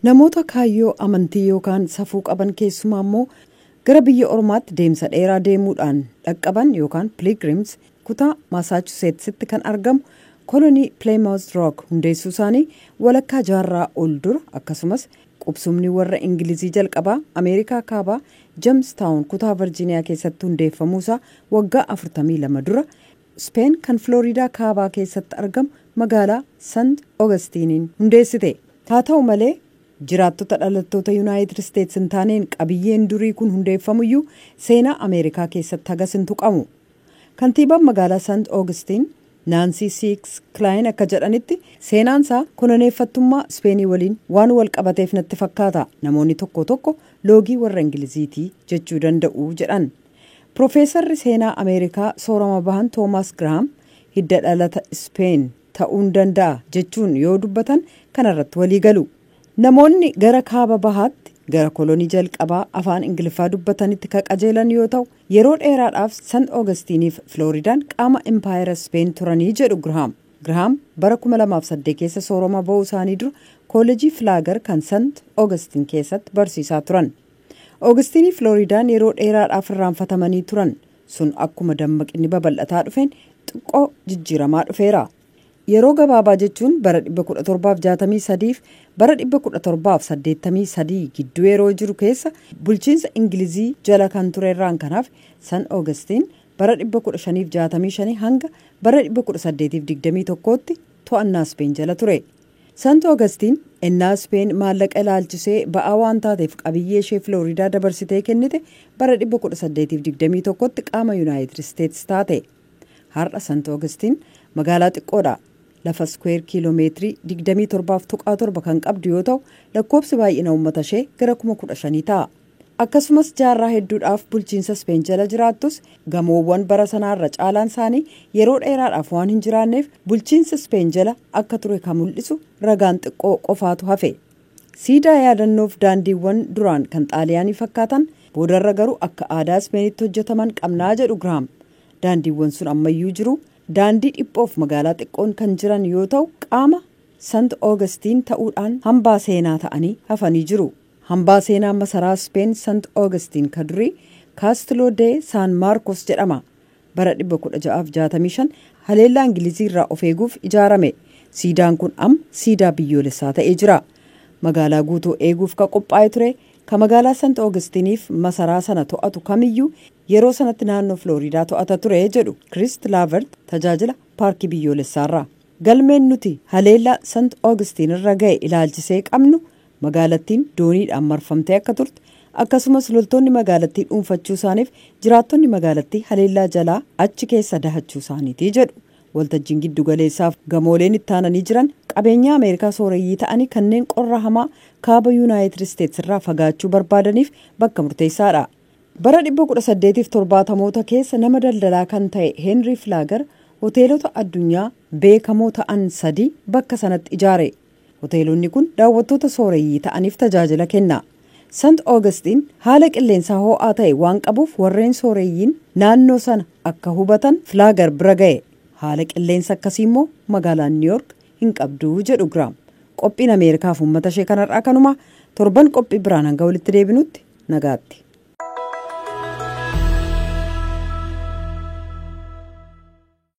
Namoota kaayyoo amantii yookaan safuu qaban keessumaa immoo gara biyya ormaatti deemsa dheeraa deemuudhaan dhaqqaban yookaan pilgrims kutaa Massachusettsitti kan argamu kolonii Plymouth Rock hundeessuu isaanii walakkaa jaarraa ol dura akkasumas qubsumni warra Ingilizii jalqabaa Ameerikaa kaabaa Jamestown kutaa Virgiiniyaa keessatti hundeeffamuusaa waggaa 42 dura Speen kan Floriidaa kaabaa keessatti argamu magaalaa St. Augustinein hundeessite. Haa ta'u malee jiraattota dhalattoota United States hin taaneen qabiyyeen durii kun hundeeffamuyyuu seenaa Ameerikaa keessatti hagas hin tuqamu. Kantiibaan magaalaa St. Augustine Nancy Six Klein akka jedhanitti seenaansaa koloneeffattummaa Speenii waliin waan wal qabateef natti fakkaata. Namoonni tokko tokko loogii warra Ingiliziitii jechuu danda'u jedhan. Profeesarri seenaa Ameerikaa soorama bahan Thomas Graham hidda dhalata Speen ta'uun danda'a jechuun yoo dubbatan kanarratti walii galu. Namoonni gara kaaba bahaatti gara kolonii jalqabaa afaan Ingiliffaa dubbatanitti ka qajeelan yoo ta'u yeroo dheeraadhaaf St. Augustiniif Floridaan qaama Empire Speen turanii jedhu Graham. Graham bara 2008 keessa soorama ba'uu isaanii dura kooleejii Flagler kan St. Augustine keessatti barsiisaa turan. Augustinii Floridaan yeroo dheeraadhaaf irraanfatamanii turan sun akkuma dammaqni babal'ataa dhufeen xiqqoo jijjiiramaa dhufeera. Yeroo gabaabaa jechuun bara 1763 fi bara 1783 gidduu yeroo jiru keessa bulchiinsa Ingilizii jala kan turerraan kanaaf St. Augustine bara 1565 hanga bara 1821tti to'annaa Speen jala ture. St. Augustine ennaa Speen maallaqa ilaalchisee ba'aa waan taateef qabiyyee ishee Floriidaa dabarsitee kennite bara 1821tti qaama United States taate. Har'a St. Augustine magaalaa xiqqoodha. Lafa square kiiloomeetirii 27.7 kan qabdu yoo ta'u lakkoobsi baay'ina uummata ishee gara 15,000 ta'a. Akkasumas jaarraa hedduudhaaf bulchiinsa Speen jala jiraattus gamoowwan bara sanaarra caalaan isaanii yeroo dheeraadhaaf waan hin jiraanneef bulchiinsa Speen jala akka ture kan mul'isu ragaan xiqqoo qofaatu hafe. Siidaa yaadannoof daandiiwwan duraan kan xaaliyaanii fakkaatan boodarra garuu akka aadaa Speenitti hojjetaman qabnaa jedhu Graham. Daandiiwwan sun ammayyuu jiru. Daandii dhiphoof magaalaa xiqqoon kan jiran yoo ta'u qaama St. Augustine ta'uudhaan hambaa seenaa ta'anii hafanii jiru. Hambaa seenaa masaraa Speen St. Augustine ka durii Castillo de San Marcos jedhama. Bara 1665 haleellaa Ingilizii irraa of eeguuf ijaarame. Siidaan kun amma siidaa biyyoolessaa ta'ee jira. Magaalaa guutuu eeguuf ka qophaa'e ture. Ka magaalaa St. Augustiniif masaraa sana to'atu kamiyyuu yeroo sanatti naannoo Floriidaa to'ata ture jedhu Christ Lavert tajaajila paarkii biyyoolessaarraa. Galmeen nuti haleellaa St. Augustine irra ga'e ilaalchisee qabnu magaalattiin dooniidhaan marfamtee akka turte akkasumas loltoonni magaalattii dhuunfachuu isaaniif jiraattonni magaalattii haleellaa jalaa achi keessa dahachuu isaaniiti jedhu. Waltajjiin giddu galeessaaf gamooleen itti aananii jiran qabeenya Ameerikaa sooreyyii ta'anii kanneen qorra hamaa kaaba United States irraa fagaachuu barbaadaniif bakka murteessaadha. Bara 1870moota keessa nama daldalaa kan ta'e Henry Flagler hoteelota addunyaa beekamoo ta'an 3 bakka sanatti ijaare. Hoteelonni kun daawwattoota sooreyyii ta'aniif tajaajila kenna. St. Augustine haala qilleensaa ho'aa ta'e waan qabuuf warreen sooreyyiin naannoo sana akka hubatan Flagler bira ga'e. Haala qilleensa akkasii immoo magaalaan New York hin qabdu jedhu Graham. Qophiin Ameerikaaf uummata ishee kanarraa kanuma torban qophii biraan hanga walitti deebinutti nagaatti.